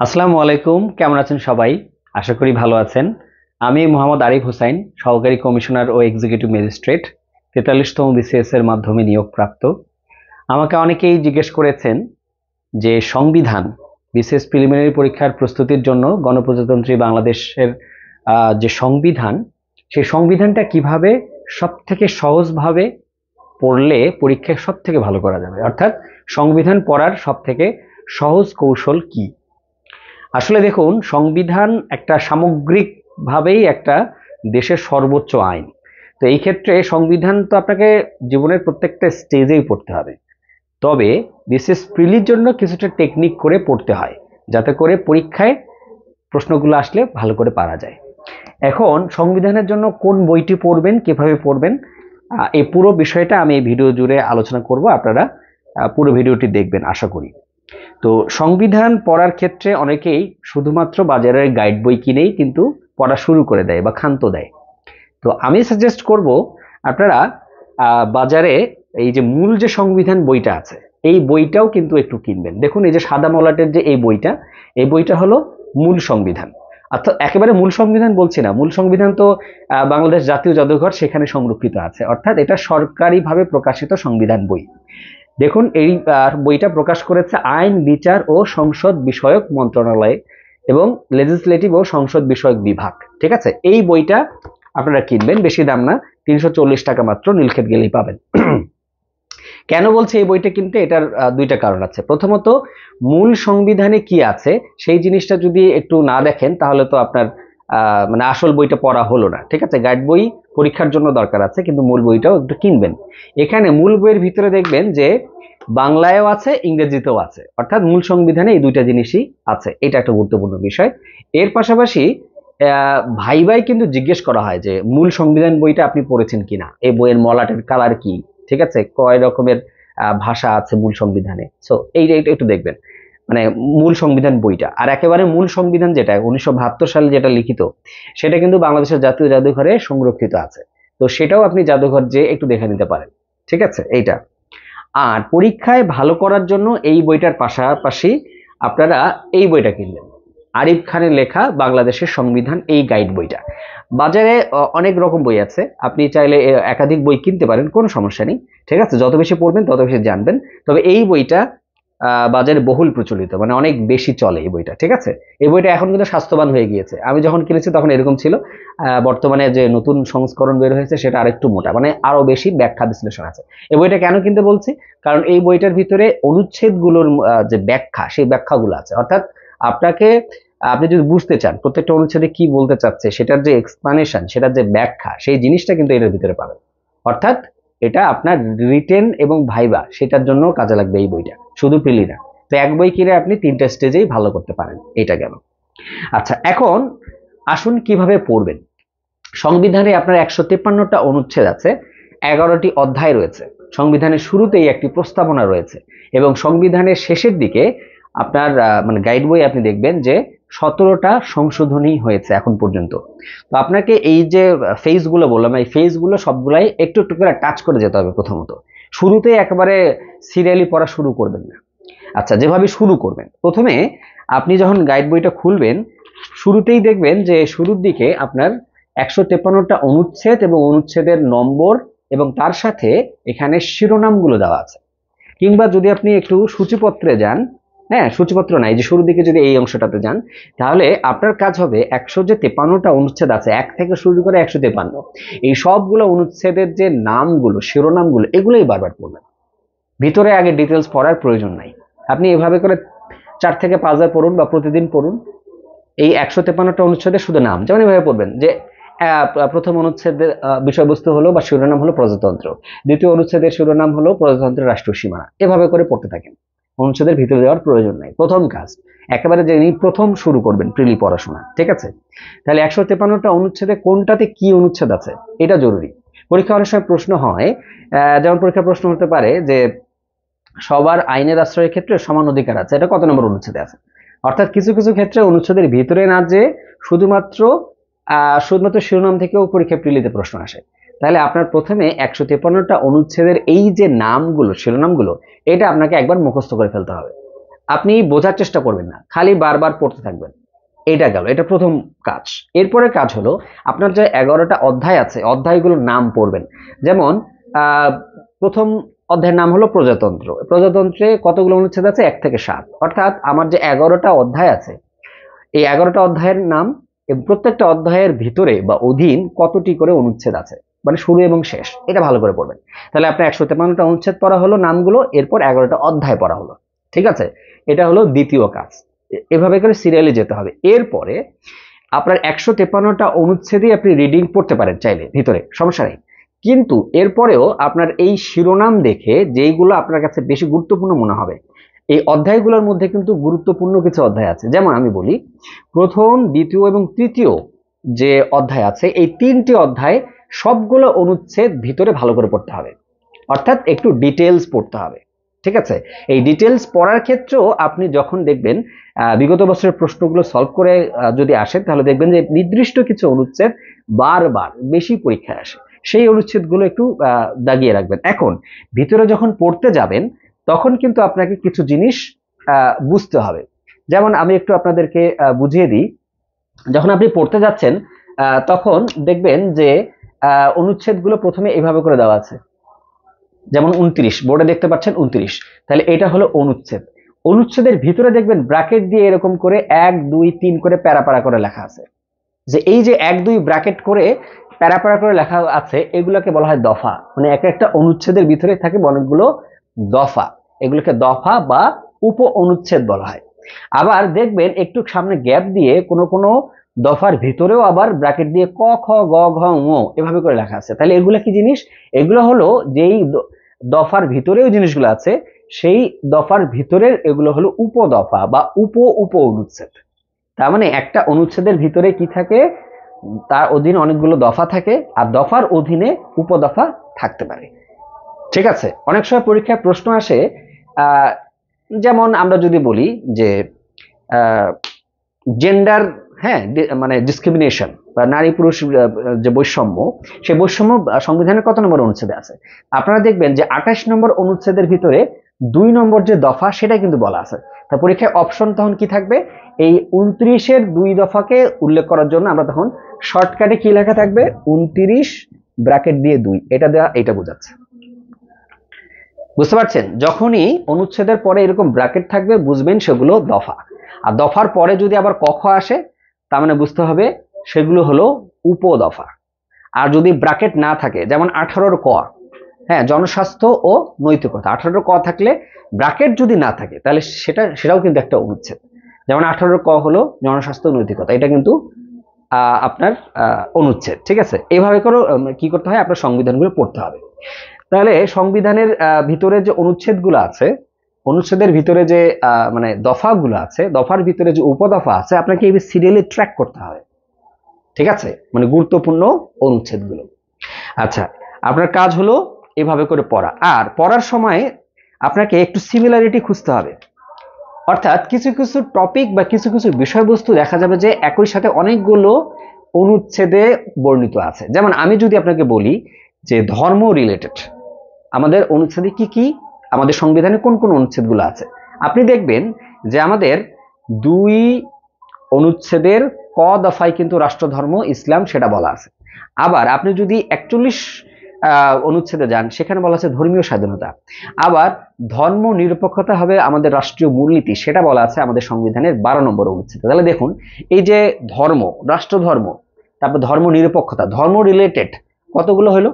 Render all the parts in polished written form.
আসসালামু আলাইকুম, কেমন আছেন সবাই? আশা করি ভালো আছেন। আমি মোহাম্মদ আরিফ হোসাইন, সহকারী কমিশনার ও এক্সিকিউটিভ ম্যাজিস্ট্রেট, 43তম বিসিএস এর মাধ্যমে নিয়োগপ্রাপ্ত। আমাকে অনেকেই জিজ্ঞেস করেছেন যে সংবিধান বিসিএস প্রিলিমিনারি পরীক্ষার প্রস্তুতির জন্য গণপ্রজাতন্ত্রী বাংলাদেশের যে সংবিধান, সেই সংবিধানটা কিভাবে সব থেকে সহজভাবে পড়লে পরীক্ষায় সব থেকে ভালো করা যাবে, অর্থাৎ সংবিধান পড়ার সব থেকে সহজ কৌশল কি। আসলে দেখুন, সংবিধান একটা সামগ্রিকভাবেই একটা দেশের সর্বোচ্চ আইন। তো এই ক্ষেত্রে সংবিধান তো আপনাকে জীবনের প্রত্যেকটা স্টেজেই পড়তে হবে। তবে বিশেষ প্রিলির জন্য কিছুটা টেকনিক করে পড়তে হয়, যাতে করে পরীক্ষায় প্রশ্নগুলো আসলে ভালো করে পারা যায়। এখন সংবিধানের জন্য কোন বইটি পড়বেন, কিভাবে পড়বেন, এই পুরো বিষয়টা আমি এই ভিডিও জুড়ে আলোচনা করব। আপনারা পুরো ভিডিওটি দেখবেন আশা করি। তো সংবিধান পড়ার ক্ষেত্রে অনেকেই শুধুমাত্র বাজারের গাইড বই কিনেই কিন্তু পড়া শুরু করে দেয় বা ক্ষান্ত দেয়। তো আমি সাজেস্ট করব আপনারা বাজারে এই যে মূল যে সংবিধান বইটা আছে, এই বইটাও কিন্তু একটু কিনবেন। দেখুন, এই যে সাদা মলাটের যে এই বইটা হলো মূল সংবিধান। অর্থাৎ একেবারে মূল সংবিধান বলছি না, মূল সংবিধান তো বাংলাদেশ জাতীয় জাদুঘর সেখানে সংরক্ষিত আছে, অর্থাৎ এটা সরকারিভাবে প্রকাশিত সংবিধান বই। দেখুন, এই বইটা প্রকাশ করেছে আইন, বিচার ও সংসদ বিষয়ক মন্ত্রণালয় এবং লেজিসলেটিভ ও সংসদ বিষয়ক বিভাগ। ঠিক আছে, এই বইটা আপনারা কিনবেন, বেশি দাম না, 340 টাকা মাত্র, নীলক্ষেত গেলেই পাবেন। কেন বলছে এই বইটা কিনতে? এটার দুইটা কারণ আছে। প্রথমত, মূল সংবিধানে কি আছে সেই জিনিসটা যদি একটু না দেখেন তাহলে তো আপনার মানে আসল বইটা পড়া হলো না। ঠিক আছে, গাইড বই পরীক্ষার জন্য দরকার আছে, কিন্তু মূল বইটাও একটু কিনবেন। এখানে মূল বইয়ের ভিতরে দেখবেন যে বাংলায়ও আছে, ইংরেজিতেও আছে, অর্থাৎ মূল সংবিধানে এই দুইটা জিনিসই আছে। এটা একটা গুরুত্বপূর্ণ বিষয়। এর পাশাপাশি ভাই কিন্তু জিজ্ঞেস করা হয় যে মূল সংবিধান বইটা আপনি পড়েছেন কিনা, এই বইয়ের মলাটের কালার কি, ঠিক আছে, কয় রকমের ভাষা আছে মূল সংবিধানে। সো এইটা একটু দেখবেন, মানে মূল সংবিধান বইটা। আর একেবারে মূল সংবিধান যেটা 1972 সালে যেটা লিখিত, সেটা কিন্তু বাংলাদেশের জাতীয় জাদুঘরে সংরক্ষিত আছে। তো সেটাও আপনি জাদুঘর যেয়ে একটু দেখে নিতে পারেন। ঠিক আছে, এইটা। আর পরীক্ষায় ভালো করার জন্য এই বইটার পাশাপাশি আপনারা এই বইটা কিনবেন, আরিফ খানের লেখা বাংলাদেশের সংবিধান, এই গাইড বইটা। বাজারে অনেক রকম বই আছে, আপনি চাইলে একাধিক বই কিনতে পারেন, কোনো সমস্যা নেই। ঠিক আছে, যত বেশি পড়বেন তত বেশি জানবেন। তবে এই বইটা বাজারে বহুল প্রচলিত, মানে অনেক বেশি চলে এই বইটা। ঠিক আছে, এই বইটা এখন কিন্তু স্বাস্থ্যবান হয়ে গিয়েছে। আমি যখন কিনেছি তখন এরকম ছিল, বর্তমানে যে নতুন সংস্করণ বের হয়েছে সেটা আরেকটু মোটা, মানে আরো বেশি ব্যাখ্যা বিশ্লেষণ আছে। এই বইটা কেন কিনতে বলছি? কারণ এই বইটার ভিতরে অনুচ্ছেদগুলোর যে ব্যাখ্যা, সেই ব্যাখ্যাগুলো আছে। অর্থাৎ আপনাকে, আপনি যদি বুঝতে চান প্রত্যেকটা অনুচ্ছেদে কি বলতে চাচ্ছে, সেটার যে এক্সপ্লানেশন, সেটার যে ব্যাখ্যা, সেই জিনিসটা কিন্তু এটার ভিতরে পাবেন। অর্থাৎ এটা আপনার রিটেন এবং ভাইবা সেটার জন্য কাজে লাগবে এই বইটা, শুধু প্রিলি না। তো এক বই কিনে আপনি 3টা স্টেজেই ভালো করতে পারেন, এটা গেল। আচ্ছা, এখন আসুন কিভাবে পড়বেন। সংবিধানে আপনার 153টা অনুচ্ছেদ আছে, 11টি অধ্যায় রয়েছে। সংবিধানের শুরুতেই একটি প্রস্তাবনা রয়েছে এবং সংবিধানের শেষের দিকে আপনার মানে গাইড বই আপনি দেখবেন যে 17টা সংশোধনী হয়েছে এখন পর্যন্ত। তো আপনাকে এই যে ফেজগুলো বললাম, এই ফেজগুলো সবগুলাই একটু একটু করে টাচ করে যেতে হবে। প্রথমত, শুরুতেই একেবারে সিরিয়ালি পড়া শুরু করবেন না। আচ্ছা, যেভাবে শুরু করবেন, প্রথমে আপনি যখন গাইড বইটা খুলবেন, শুরুতেই দেখবেন যে শুরুর দিকে আপনার 153টা অনুচ্ছেদ এবং অনুচ্ছেদের নম্বর এবং তার সাথে এখানে শিরোনামগুলো দেওয়া আছে। কিংবা যদি আপনি একটু সূচিপত্রে যান, হ্যাঁ, সূচিপত্র নাই, যে শুরুর দিকে যদি এই অংশটাতে যান, তাহলে আপনার কাজ হবে 153টা অনুচ্ছেদ আছে, 1 থেকে শুরু করে 153, এই সবগুলো অনুচ্ছেদের যে নামগুলো, শিরোনামগুলো, এগুলোই বারবার পড়বেন। ভিতরে আগে ডিটেলস পড়ার প্রয়োজন নাই। আপনি এভাবে করে 4 থেকে 5 বার পড়ুন বা প্রতিদিন পড়ুন। এই 153টা অনুচ্ছেদের শুধু নাম, যেমন এভাবে পড়বেন যে প্রথম অনুচ্ছেদের বিষয়বস্তু হলো বা শিরোনাম হলো প্রজাতন্ত্র, দ্বিতীয় অনুচ্ছেদের শিরোনাম হলো প্রজাতন্ত্রের রাষ্ট্রীয় সীমানা। এভাবে করে পড়তে থাকেন, অনুচ্ছেদের ভিতরে যাওয়ার প্রয়োজন নাই। প্রথম কাজ একেবারে যে প্রথম শুরু করবেন প্রিলি পড়াশোনা। ঠিক আছে, তাহলে 153টা অনুচ্ছেদে কোনটাতে কি অনুচ্ছেদ আছে এটা জরুরি। পরীক্ষা অনেক সময় প্রশ্ন হয়, যেমন পরীক্ষা প্রশ্ন হতে পারে যে সবার আইনের আশ্রয়ের ক্ষেত্রে সমান অধিকার আছে, এটা কত নম্বর অনুচ্ছেদে আছে। অর্থাৎ কিছু কিছু ক্ষেত্রে অনুচ্ছেদের ভিতরে না যে শুধুমাত্র শিরোনাম থেকেও পরীক্ষা প্রিলিতে প্রশ্ন আসে। তাহলে আপনার প্রথমে 153টা অনুচ্ছেদের এই যে নামগুলো, শিরোনামগুলো, এটা আপনাকে একবার মুখস্থ করে ফেলতে হবে। আপনি বোঝার চেষ্টা করবেন না, খালি বারবার পড়তে থাকবেন। এটা গেল, এটা প্রথম কাজ। এরপরে কাজ হলো আপনার যে 11টা অধ্যায় আছে, অধ্যায়গুলোর নাম পড়বেন। যেমন আহ প্রথম অধ্যায়ের নাম হলো প্রজাতন্ত্র। প্রজাতন্ত্রে কতগুলো অনুচ্ছেদ আছে? 1 থেকে 7। অর্থাৎ আমার যে 11টা অধ্যায় আছে, এই 11টা অধ্যায়ের নাম এবং প্রত্যেকটা অধ্যায়ের ভিতরে বা অধীন কতটি করে অনুচ্ছেদ আছে, মানে শুরু এবং শেষ, এটা ভালো করে পড়বেন। তাহলে আপনার 153টা অনুচ্ছেদ পড়া হলো, নামগুলো, এরপর 11টা অধ্যায় পড়া হলো। ঠিক আছে, এটা হলো দ্বিতীয় কাজ। এভাবে করে সিরিয়ালি যেতে হবে। এরপরে আপনার 153টা অনুচ্ছেদই আপনি রিডিং পড়তে পারেন চাইলে ভিতরে, সমস্যা নেই। কিন্তু এরপরেও আপনার এই শিরোনাম দেখে যেইগুলো আপনার কাছে বেশি গুরুত্বপূর্ণ মনে হবে, এই অধ্যায়গুলোর মধ্যে কিন্তু গুরুত্বপূর্ণ কিছু অধ্যায় আছে। যেমন আমি বলি, প্রথম, দ্বিতীয় এবং তৃতীয় যে অধ্যায় আছে, এই 3টি অধ্যায় সবগুলো অনুচ্ছেদ ভিতরে ভালো করে পড়তে হবে, অর্থাৎ একটু ডিটেলস পড়তে হবে। ঠিক আছে, এই ডিটেলস পড়ার ক্ষেত্রেও আপনি যখন দেখবেন বিগত বছরের প্রশ্নগুলো সলভ করে যদি আসে, তাহলে দেখবেন যে নির্দিষ্ট কিছু অনুচ্ছেদ বারবার বেশি পরীক্ষায় আসে, সেই অনুচ্ছেদগুলো একটু দাগিয়ে রাখবেন। এখন ভিতরে যখন পড়তে যাবেন, তখন কিন্তু আপনাকে কিছু জিনিস বুঝতে হবে। যেমন আমি একটু আপনাদেরকে বুঝিয়ে দিই। যখন আপনি পড়তে যাচ্ছেন, তখন দেখবেন যে অনুচ্ছেদগুলো প্রথমে এইভাবে করে দেওয়া আছে। যেমন 29, বোর্ডে দেখতে পাচ্ছেন 29, তাহলে এটা হলো অনুচ্ছেদ। অনুচ্ছেদের ভিতরে দেখবেন ব্র্যাকেট দিয়ে এরকম করে 1 2 3 করে প্যারা প্যারা করে লেখা আছে। যে এই যে 1 2 ব্র্যাকেট করে প্যারা প্যারা করে লেখা আছে, এগুলোকে বলা হয় দফা। মানে এক একটা অনুচ্ছেদের ভিতরে থাকে অনেকগুলো দফা, এগুলোকে দফা বা উপ অনুচ্ছেদ বলা হয়। আবার দেখবেন একটু সামনে গ্যাপ দিয়ে কোনো কোনো দফার ভিতরেও আবার ব্র্যাকেট দিয়ে ক খ গ ঘ ঙ এভাবে করে লেখা আছে। তাহলে এগুলো কি জিনিস? এগুলো হলো যেই দফার ভিতরেও জিনিসগুলো আছে, সেই দফার ভিতরের এগুলো হলো উপদফা বা উপ উপ অনুচ্ছেদ। তার মানে একটা অনুচ্ছেদের ভিতরে কি থাকে? তার অধীনে অনেকগুলো দফা থাকে, আর দফার অধীনে উপদফা থাকতে পারে। ঠিক আছে, অনেক সময় পরীক্ষায় প্রশ্ন আসে, যেমন আমরা যদি বলি যে জেন্ডার, হ্যাঁ, মানে ডিসক্রিমিনেশন বা নারী পুরুষ যে বৈষম্য, সেই বৈষম্য সংবিধানের কত নম্বর অনুচ্ছেদে আছে? আপনারা দেখবেন যে 28 নম্বর অনুচ্ছেদের ভিতরে 2 নম্বর যে দফা, সেটা কিন্তু বলা আছে। তা পরীক্ষায় অপশন তখন কি থাকবে? এই 29-এর 2 দফাকে উল্লেখ করার জন্য আমরা তখন শর্টকাটে কি লেখা থাকবে? 29 ব্র্যাকেট দিয়ে 2, এটা দেওয়া, এটা বোঝাচ্ছে। বুঝতে পারছেন? যখনই অনুচ্ছেদের পরে এরকম ব্র্যাকেট থাকবে, বুঝবেন সেগুলো দফা। আর দফার পরে যদি আবার ক খ আসে, তার মানে বুঝতে হবে সেগুলো হলো উপদফা। আর যদি ব্র্যাকেট না থাকে, যেমন 18-র ক, হ্যাঁ, জনস্বাস্থ্য ও নৈতিকতা, 18-র ক থাকলে ব্র্যাকেট যদি না থাকে, তাহলে সেটাও কিন্তু একটা অনুচ্ছেদ। যেমন 18-র ক হলো জনস্বাস্থ্য ও নৈতিকতা, এটা কিন্তু আপনার অনুচ্ছেদ। ঠিক আছে, এইভাবে করে কি করতে হয়? আপনার সংবিধানগুলো পড়তে হবে। তাহলে সংবিধানের ভিতরে যে অনুচ্ছেদগুলো আছে, অনুচ্ছেদের ভিতরে যে মানে দফাগুলো আছে, দফার ভিতরে যে উপদফা আছে, আপনাকে এই সিরিয়ালি ট্র্যাক করতে হবে। ঠিক আছে, মানে গুরুত্বপূর্ণ অনুচ্ছেদগুলো। আচ্ছা, আপনার কাজ হলো এভাবে করে পড়া। আর পড়ার সময় আপনাকে একটু সিমিলারিটি খুঁজতে হবে। অর্থাৎ কিছু কিছু টপিক বা কিছু কিছু বিষয়বস্তু দেখা যাবে যে একই সাথে অনেকগুলো অনুচ্ছেদে বর্ণিত আছে। যেমন আমি যদি আপনাকে বলি যে ধর্ম রিলেটেড আমাদের অনুচ্ছেদে কি কি, আমাদের সংবিধানে কোন কোন অনুচ্ছেদগুলো আছে, আপনি দেখবেন যে আমাদের 2 অনুচ্ছেদের ক দফায় কিন্তু রাষ্ট্রধর্ম ইসলাম সেটা বলা আছে। আবার আপনি যদি 41 অনুচ্ছেদে যান, সেখানে বলা আছে ধর্মীয় স্বাধীনতা। আবার ধর্ম নিরপেক্ষতা হবে আমাদের রাষ্ট্রীয় মূলনীতি, সেটা বলা আছে আমাদের সংবিধানের 12 নম্বর অনুচ্ছেদে। তাহলে দেখুন, এই যে ধর্ম, রাষ্ট্রধর্ম, তারপর ধর্ম নিরপেক্ষতা, ধর্ম রিলেটেড কতগুলো হলো?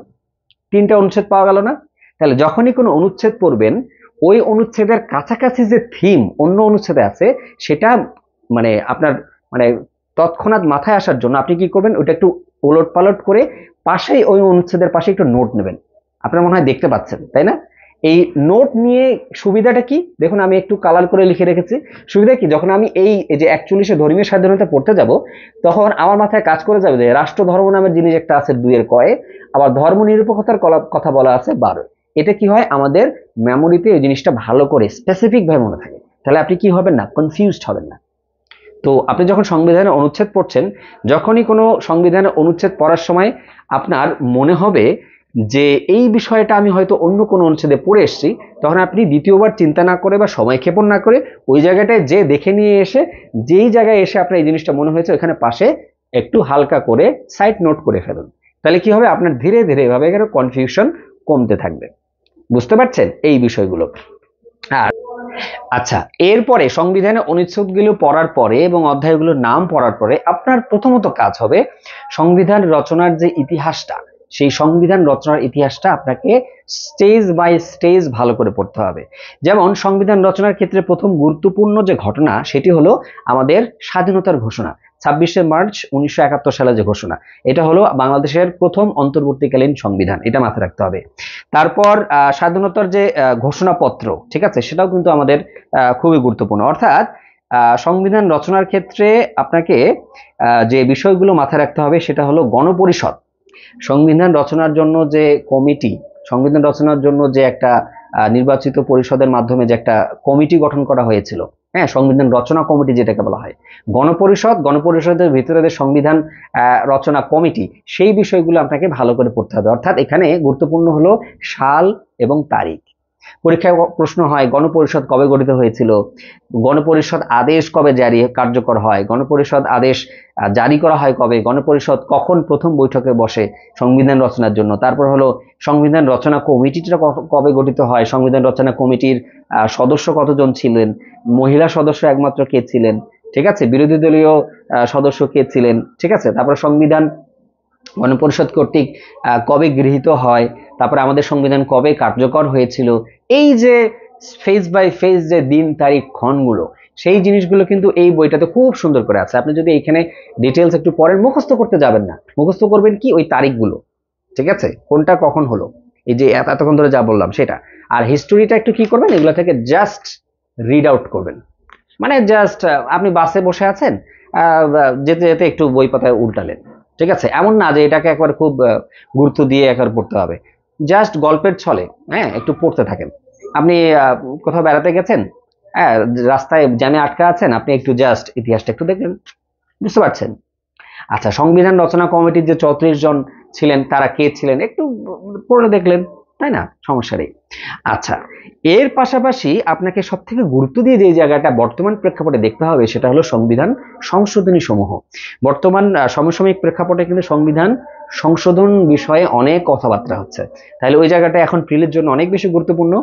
3টা অনুচ্ছেদ পাওয়া গেল না? তাহলে যখনই কোনো অনুচ্ছেদ পড়বেন, ওই অনুচ্ছেদের কাছাকাছি যে থিম অন্য অনুচ্ছেদে আছে, সেটা মানে আপনার মানে তৎক্ষণাৎ মাথায় আসার জন্য আপনি কি করবেন? ওটা একটু ওলট পালট করে পাশেই ওই অনুচ্ছেদের পাশে একটু নোট নেবেন। আপনার মনে হয় দেখতে পাচ্ছেন, তাই না? এই নোট নিয়ে সুবিধাটা কি দেখুন, আমি একটু কালার করে লিখে রেখেছি। সুবিধা কি? যখন আমি এই যে 41-এ ধর্মীয় স্বাধীনতা পড়তে যাব, তখন আমার মাথায় কাজ করে যাবে যে রাষ্ট্র ধর্ম নামের জিনিস একটা আছে 2-এর কয়ে, আবার ধর্ম নিরপেক্ষতার কথা বলা আছে 12। এটা কি হয়? আমাদের মেমোরিতে এই জিনিসটা ভালো করে স্পেসিফিক ভাবে মনে থাকে। তাহলে আপনি কি হবেন না? কনফিউজড হবেন না। তো আপনি যখন সংবিধানের অনুচ্ছেদ পড়ছেন, যখনই কোনো সংবিধানের অনুচ্ছেদ পড়ার সময় আপনার মনে হবে যে এই বিষয়টা আমি হয়তো অন্য কোনো অনুচ্ছেদে পড়ে এসেছি, তখন আপনি দ্বিতীয়বার চিন্তা না করে বা সময় ক্ষেপণ না করে ওই জায়গাটায় যে দেখে নিয়ে এসে, যেই জায়গায় এসে আপনার এই জিনিসটা মনে হয়েছে ওখানে পাশে একটু হালকা করে সাইড নোট করে ফেলুন। তাহলে কি হবে, আপনার ধীরে ধীরে এভাবে কনফিউশন কমতে থাকবে। বুঝতে পারছেন এই বিষয়গুলো? আর আচ্ছা, এরপরে সংবিধানের অনুচ্ছেদগুলো পড়ার পরে এবং অধ্যায়গুলোর নাম পড়ার পরে আপনার প্রথমত কাজ হবে সংবিধান রচনার যে ইতিহাসটা, সেই সংবিধান রচনার ইতিহাসটা আপনাকে স্টেজ বাই স্টেজ ভালো করে পড়তে হবে। যেমন সংবিধান রচনার ক্ষেত্রে প্রথম গুরুত্বপূর্ণ যে ঘটনা সেটি হলো আমাদের স্বাধীনতার ঘোষণা। 26শে মার্চ 1971 সালে যে ঘোষণা, এটা হলো বাংলাদেশের প্রথম অন্তর্বর্তীকালীন সংবিধান, এটা মাথায় রাখতে হবে। তারপর স্বাধীনতার যে ঘোষণাপত্র, ঠিক আছে, সেটাও কিন্তু আমাদের খুবই গুরুত্বপূর্ণ। অর্থাৎ সংবিধান রচনার ক্ষেত্রে আপনাকে যে বিষয়গুলো মাথায় রাখতে হবে সেটা হলো গণপরিষদ। সংবিধান রচনার জন্য যে কমিটি, সংবিধান রচনার জন্য যে একটা নির্বাচিত পরিষদের মাধ্যমে যে একটা কমিটি গঠন করা হয়েছিল, হ্যাঁ, সংবিধান রচনা কমিটি যেটাকে বলা হয়। গণপরিষদ, গণপরিষদের ভিতরে যে সংবিধান রচনা কমিটি, সেই বিষয়গুলো আপনাকে ভালো করে পড়তে হবে। অর্থাৎ এখানে গুরুত্বপূর্ণ হলো সাল এবং তারিখ। পরীক্ষায় প্রশ্ন হয় গণপরিষদ কবে গঠিত হয়েছিল, গণপরিষদ আদেশ কবে কার্যকর হয়, গণপরিষদ আদেশ জারি করা হয় কবে, গণপরিষদ কখন প্রথম বৈঠকে বসে সংবিধান রচনার জন্য, তারপর হলো সংবিধান রচনা কমিটিটা কবে গঠিত হয়, সংবিধান রচনা কমিটির সদস্য কতজন ছিলেন, মহিলা সদস্য একমাত্র কে ছিলেন, ঠিক আছে, বিরোধী দলীয় সদস্য কে ছিলেন, ঠিক আছে, তারপর সংবিধান গণপরিষদ কর্তৃক কবে গৃহীত হয়, তারপরে আমাদের সংবিধান কবে কার্যকর হয়েছিল, এই যে ফেজ বাই ফেজ যে দিন তারিখ ক্ষণগুলো, সেই জিনিসগুলো কিন্তু এই বইটাতে খুব সুন্দর করে আছে। আপনি যদি এখানে ডিটেলস একটু পড়েন, মুখস্থ করতে যাবেন না, মুখস্থ করবেন কি ওই তারিখগুলো, ঠিক আছে, কোনটা কখন হলো, এই যে এতক্ষণ ধরে যা বললাম সেটা। আর হিস্টোরিটা একটু কি করবেন, এগুলো থেকে জাস্ট রিড আউট করবেন। মানে জাস্ট আপনি বাসে বসে আছেন, যেতে যেতে একটু বই পাতায় উল্টালেন, ঠিক আছে, এমন না যে এটাকে একবার খুব গুরুত্ব দিয়ে একবার পড়তে হবে, জাস্ট গল্পের ছলে হ্যাঁ একটু পড়তে থাকেন। আপনি কোথাও বেড়াতে গেছেন, হ্যাঁ, রাস্তায় জ্যামে আটকা আছেন, আপনি একটু জাস্ট ইতিহাসটা একটু দেখলেন। বুঝতে পারছেন? আচ্ছা, সংবিধান রচনা কমিটির যে 34 জন ছিলেন তারা কে ছিলেন একটু পড়ে দেখলেন, তাই না, সমস্যা নেই। আচ্ছা, এর পাশাপাশি আপনাকে সব থেকে গুরুত্ব দিয়ে যে জায়গাটা বর্তমান প্রেক্ষাপটে দেখতে হবে সেটা হলো সংবিধান সংশোধনী সমূহ। বর্তমান সমসাময়িক প্রেক্ষাপটে কিন্তু সংবিধান সংশোধন বিষয়ে অনেক কথাবার্তা হচ্ছে, তাহলে ওই জায়গাটা এখন প্রিলির জন্য অনেক বেশি গুরুত্বপূর্ণ।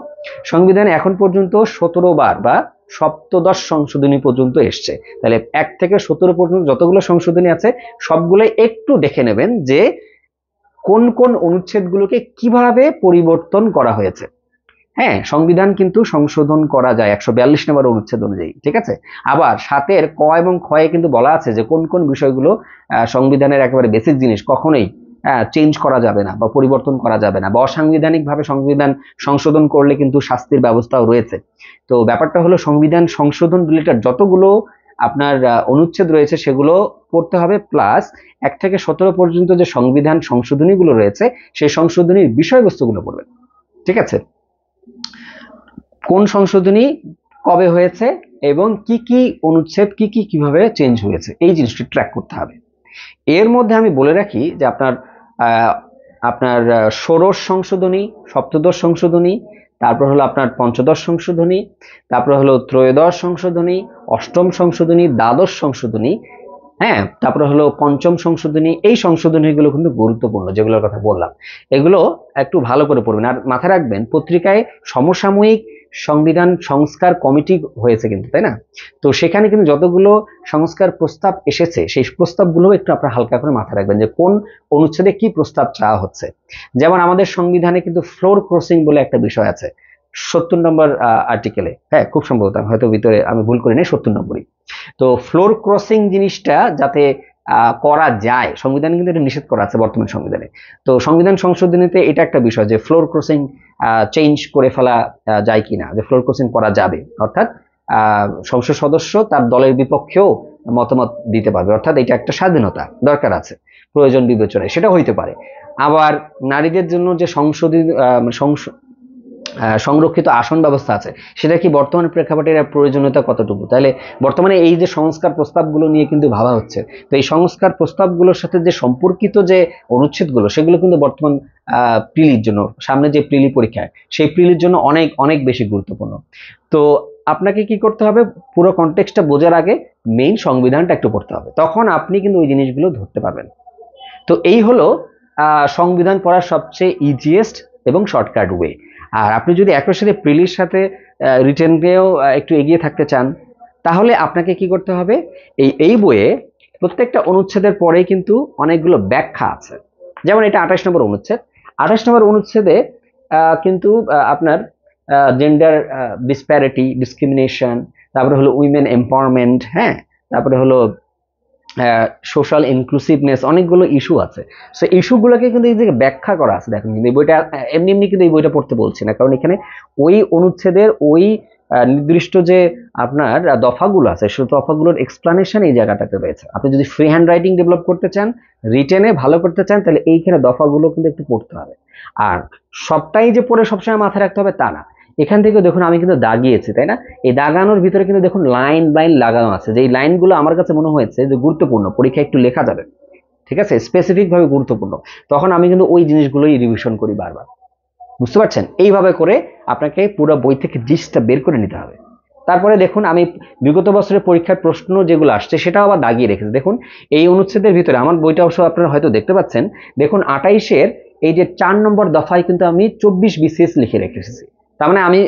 সংবিধানে এখন পর্যন্ত 17 বার বা সপ্তদশ সংশোধনী পর্যন্ত এসছে, তাহলে 1 থেকে 17 পর্যন্ত যতগুলো সংশোধনী আছে সবগুলো একটু দেখে নেবেন যে কোন কোন অনুচ্ছেদগুলোকে কিভাবে পরিবর্তন করা হয়েছে। হ্যাঁ, সংবিধান কিন্তু সংশোধন করা যায় 142 নম্বর অনুচ্ছেদ অনুযায়ী, ঠিক আছে। আবার 7-এর ক এবং খয়ে কিন্তু বলা আছে যে কোন কোন বিষয়গুলো সংবিধানের একেবারে বেসিক জিনিস, কখনোই চেঞ্জ করা যাবে না বা পরিবর্তন করা যাবে না, বা অসাংবিধানিক ভাবে সংবিধান সংশোধন করলে কিন্তু শাস্তির ব্যবস্থাও রয়েছে। তো ব্যাপারটা হলো সংবিধান সংশোধন রিলেটেড যতগুলো আপনার অনুচ্ছেদ রয়েছে সেগুলো পড়তে হবে, প্লাস 1 থেকে 17 পর্যন্ত যে সংবিধান সংশোধনীগুলো রয়েছে সেই সংশোধনীর বিষয়বস্তুগুলো পড়বেন, ঠিক আছে। কোন সংশোধনী কবে হয়েছে এবং কি কি অনুচ্ছেদ কি কি কিভাবে চেঞ্জ হয়েছে, এই জিনিসটি ট্র্যাক করতে হবে। এর মধ্যে আমি বলে রাখি যে আপনার ষোড়শ সংশোধনী, সপ্তদশ সংশোধনী, তারপর হলো আপনার পঞ্চদশ সংশোধনী, তারপর হলো ত্রয়োদশ সংশোধনী, অষ্টম সংশোধনী, দ্বাদশ সংশোধনী, হ্যাঁ, তারপর হলো পঞ্চম সংশোধনী। এই সংশোধনীগুলো কিন্তু গুরুত্বপূর্ণ, যেগুলোর কথা বললাম এগুলো একটু ভালো করে পড়বেন। আর মাথায় রাখবেন পত্রিকায় সমসাময়িক সংবিধান সংস্কার কমিটি হয়েছে কিন্তু, তাই না, তো সেখানে কিন্তু যতগুলো সংস্কার প্রস্তাব এসেছে সেই প্রস্তাবগুলো একটু আপনারা হালকা করে মাথায় রাখবেন যে কোন অনুচ্ছেদে কি প্রস্তাব চাওয়া হচ্ছে। যেমন আমাদের সংবিধানে কিন্তু ফ্লোর ক্রসিং বলে একটা বিষয় আছে 70 নম্বর আর্টিকেলে, হ্যাঁ, খুব সম্ভবত হয়তো ভিতরে আমি ভুল করি নাই, 70 নম্বরই। তো ফ্লোর ক্রসিং জিনিসটা যাতে করা যায়, সংবিধানে কিন্তু এটা নিষেধ করা আছে বর্তমান সংবিধানে। তো সংবিধান সংশোধনীতে এটা একটা বিষয় যে ফ্লোর ক্রসিং চেঞ্জ করে ফেলা যায় কিনা, যে ফ্লোর ক্রসিং করা যাবে, অর্থাৎ সংসদ সদস্য তার দলের বিপক্ষেও মতামত দিতে পারবে, অর্থাৎ এটা একটা স্বাধীনতা দরকার আছে প্রয়োজন বিবেচনায়, সেটা হইতে পারে। আবার নারীদের জন্য যে সংরক্ষিত আসন ব্যবস্থা আছে, সেটা কি বর্তমান প্রেক্ষাপটে এর প্রয়োজনীয়তা কতটুকু? তাহলে বর্তমানে এই যে সংস্কার প্রস্তাবগুলো নিয়ে কিন্তু ভাবা হচ্ছে, তো এই সংস্কার প্রস্তাবগুলোর সাথে যে সম্পর্কিত যে অনুচ্ছেদগুলো, সেগুলো কিন্তু বর্তমান প্রিলির জন্য, সামনে যে প্রিলি পরীক্ষা, সেই প্রিলির জন্য অনেক অনেক বেশি গুরুত্বপূর্ণ। তো আপনাকে কি করতে হবে, পুরো কনটেক্সটটা বোঝার আগে মেইন সংবিধানটা একটু পড়তে হবে, তখন আপনি কিন্তু ওই জিনিসগুলো ধরতে পারবেন। তো এই হলো সংবিধান পড়ার সবচেয়ে ইজিয়েস্ট এবং শর্টকাট ওয়ে। আর আপনি যদি একই সাথে প্রিলির সাথে রিটেনকেও একটু এগিয়ে থাকতে চান, তাহলে আপনাকে কি করতে হবে, এই বইয়ে প্রত্যেকটা অনুচ্ছেদের পরেই কিন্তু অনেকগুলো ব্যাখ্যা আছে। যেমন এটা 28 নম্বর অনুচ্ছেদ, 28 নম্বর অনুচ্ছেদে কিন্তু আপনার জেন্ডার ডিসপ্যারিটি, ডিসক্রিমিনেশন, তারপরে হলো উইমেন এম্পাওয়ারমেন্ট, হ্যাঁ, তারপরে হলো সোশ্যাল ইনক্লুসিভনেস, অনেকগুলো ইস্যু আছে। সো ইস্যুগুলোকে কিন্তু এই যে ব্যাখ্যা করা আছে, দেখুন কিন্তু এই বইটা এমনি এমনি কিন্তু এই বইটা পড়তে বলছি না, কারণ এখানে ওই অনুচ্ছেদের ওই নির্দিষ্ট যে আপনার দফাগুলো আছে, সেই দফাগুলোর এক্সপ্লানেশন এই জায়গাটাতে রয়েছে। আপনি যদি ফ্রি হ্যান্ড রাইটিং ডেভেলপ করতে চান, রিটেনে ভালো করতে চান, তাহলে এইখানে দফাগুলো কিন্তু একটু পড়তে হবে। আর সবটাই যে পড়ে সবসময় মাথায় রাখতে হবে তা না, এখান থেকে দেখুন আমি কিন্তু দাগিয়েছি, তাই না? এই দাগানোর ভিতরে কিন্তু দেখুন লাইন লাইন লাগানো আছে, যে এই লাইনগুলো আমার কাছে মনে হয়েছে যে গুরুত্বপূর্ণ, পরীক্ষায় একটু লেখা যাবে, ঠিক আছে, স্পেসিফিক ভাবে গুরুত্বপূর্ণ, তখন আমি কিন্তু ওই জিনিসগুলোই রিভিশন করি বারবার। বুঝতে পারছেন? এইভাবে করে আপনাকে পুরো বই থেকে জিনিসটা বের করে নিতে হবে। তারপরে দেখুন আমি বিগত বছরের পরীক্ষার প্রশ্ন যেগুলো আসছে সেটাও আবার দাগিয়ে রেখেছি। দেখুন এই অনুচ্ছেদের ভিতরে আমার বইটা অবশ্য আপনারা হয়তো দেখতে পাচ্ছেন, দেখুন 28-এর এই যে 4 নম্বর দফায় কিন্তু আমি 24 বিসিএস লিখে রেখেছি। তার মানে আমি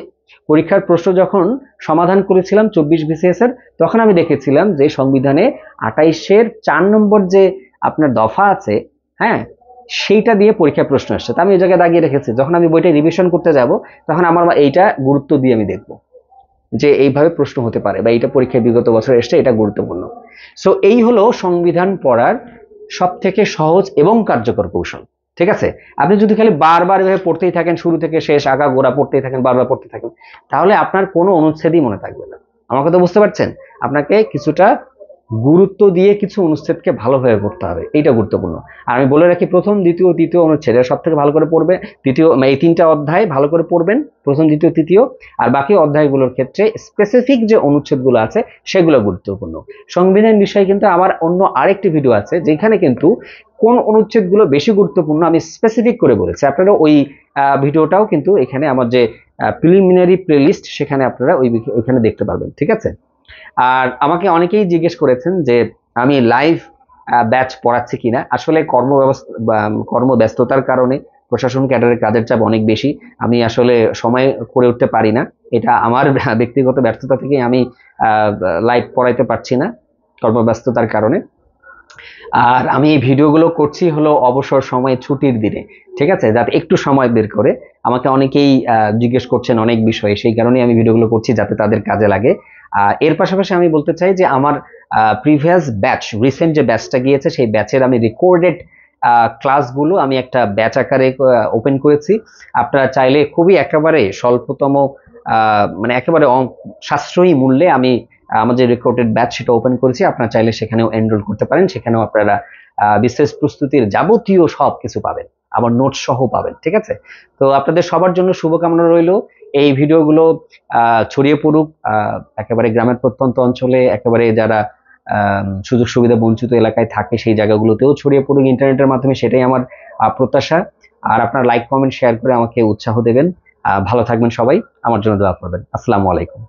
পরীক্ষার প্রশ্ন যখন সমাধান করেছিলাম 24 বিসিএস এর, তখন আমি দেখেছিলাম যে সংবিধানে 28-এর 4 নম্বর যে আপনার দফা আছে, হ্যাঁ, সেইটা দিয়ে পরীক্ষার প্রশ্ন আসছে। তা আমি ওই জায়গায় দাগিয়ে রেখেছি, যখন আমি বইটা রিভিশন করতে যাব তখন আমার এইটা গুরুত্ব দিয়ে আমি দেখব যে এইভাবে প্রশ্ন হতে পারে, বা এইটা পরীক্ষায় বিগত বছর এসছে, এটা গুরুত্বপূর্ণ। সো এই হলো সংবিধান পড়ার সব থেকে সহজ এবং কার্যকর কৌশল। ঠিক আছে, আপনি যদি খালি বারবার এভাবে পড়তেই থাকেন, শুরু থেকে শেষ আগা গোড়া পড়তেই থাকেন, বারবার পড়তে থাকেন, তাহলে আপনার কোনো অনুচ্ছেদই মনে থাকবে না। আমার কথা বুঝতে পারছেন? আপনাকে কিছুটা গুরুত্ব দিয়ে কিছু অনুচ্ছেদকে ভালোভাবে পড়তে হবে, এইটা গুরুত্বপূর্ণ। আর আমি বলে রাখি, প্রথম দ্বিতীয় তৃতীয় অনুচ্ছেদ সব থেকে ভালো করে পড়বে, তৃতীয় এই 3টা অধ্যায় ভালো করে পড়বেন, প্রথম দ্বিতীয় তৃতীয়, আর বাকি অধ্যায়গুলোর ক্ষেত্রে স্পেসিফিক যে অনুচ্ছেদগুলো আছে সেগুলো গুরুত্বপূর্ণ। সংবিধান বিষয়ে কিন্তু আমার অন্য আরেকটি ভিডিও আছে, যেখানে কিন্তু কোন অনুচ্ছেদগুলো বেশি গুরুত্বপূর্ণ আমি স্পেসিফিক করে বলেছি। আপনারা ওই ভিডিওটাও কিন্তু এখানে আমার যে প্রিলিমিনারি প্লেলিস্ট, সেখানে আপনারা ওইখানে দেখতে পারবেন। ঠিক আছে, আর আমাকে অনেকেই জিজ্ঞেস করেছেন যে আমি লাইভ ব্যাচ পড়াচ্ছি কিনা। আসলে কর্মব্যস্ততার কারণে প্রশাসন ক্যাডারের কাজের চাপ অনেক বেশি, আমি আসলে সময় করে উঠতে পারি না, এটা আমার ব্যক্তিগত ব্যর্থতা থেকে আমি লাইভ পড়াইতে পারছি না কর্মব্যস্ততার কারণে। আর আমি এই ভিডিওগুলো করছি হলো অবসর সময়, ছুটির দিনে, ঠিক আছে, যাতে একটু সময় বের করে, আমাকে অনেকেই জিজ্ঞেস করছেন অনেক বিষয়ে, সেই কারণে আমি ভিডিওগুলো করছি যাতে তাদের কাজে লাগে। এর পাশাপাশি আমি বলতে চাই যে আমার প্রিভিয়াস ব্যাচ, রিসেন্ট যে ব্যাচটা গিয়েছে, সেই ব্যাচের আমি রেকর্ডেড ক্লাসগুলো আমি একটা ব্যাচ আকারে ওপেন করেছি। আপনারা চাইলে খুবই একেবারে স্বল্পতম মানে একেবারে সাশ্রয়ী মূল্যে আমি আমার যে রেকর্ডেড ব্যাচ সেটা ওপেন করেছি, আপনারা চাইলে সেখানেও এনরোল করতে পারেন। সেখানেও আপনারা বিশেষ প্রস্তুতির যাবতীয় সব কিছু পাবেন, আমার নোটস সহ পাবেন। ঠিক আছে, তো আপনাদের সবার জন্য শুভকামনা রইল। এই ভিডিওগুলো ছড়িয়ে পড়ুক একেবারে গ্রামের প্রত্যন্ত অঞ্চলে, একেবারে যারা সুযোগ সুবিধা বঞ্চিত এলাকায় থাকে সেই জায়গাগুলোতেও ছড়িয়ে পড়ুক ইন্টারনেটের মাধ্যমে, সেটাই আমার প্রত্যাশা। আর আপনারা লাইক কমেন্ট শেয়ার করে আমাকে উৎসাহ দেবেন। ভালো থাকবেন সবাই, আমার জন্য দোয়া করবেন। আসসালামু আলাইকুম।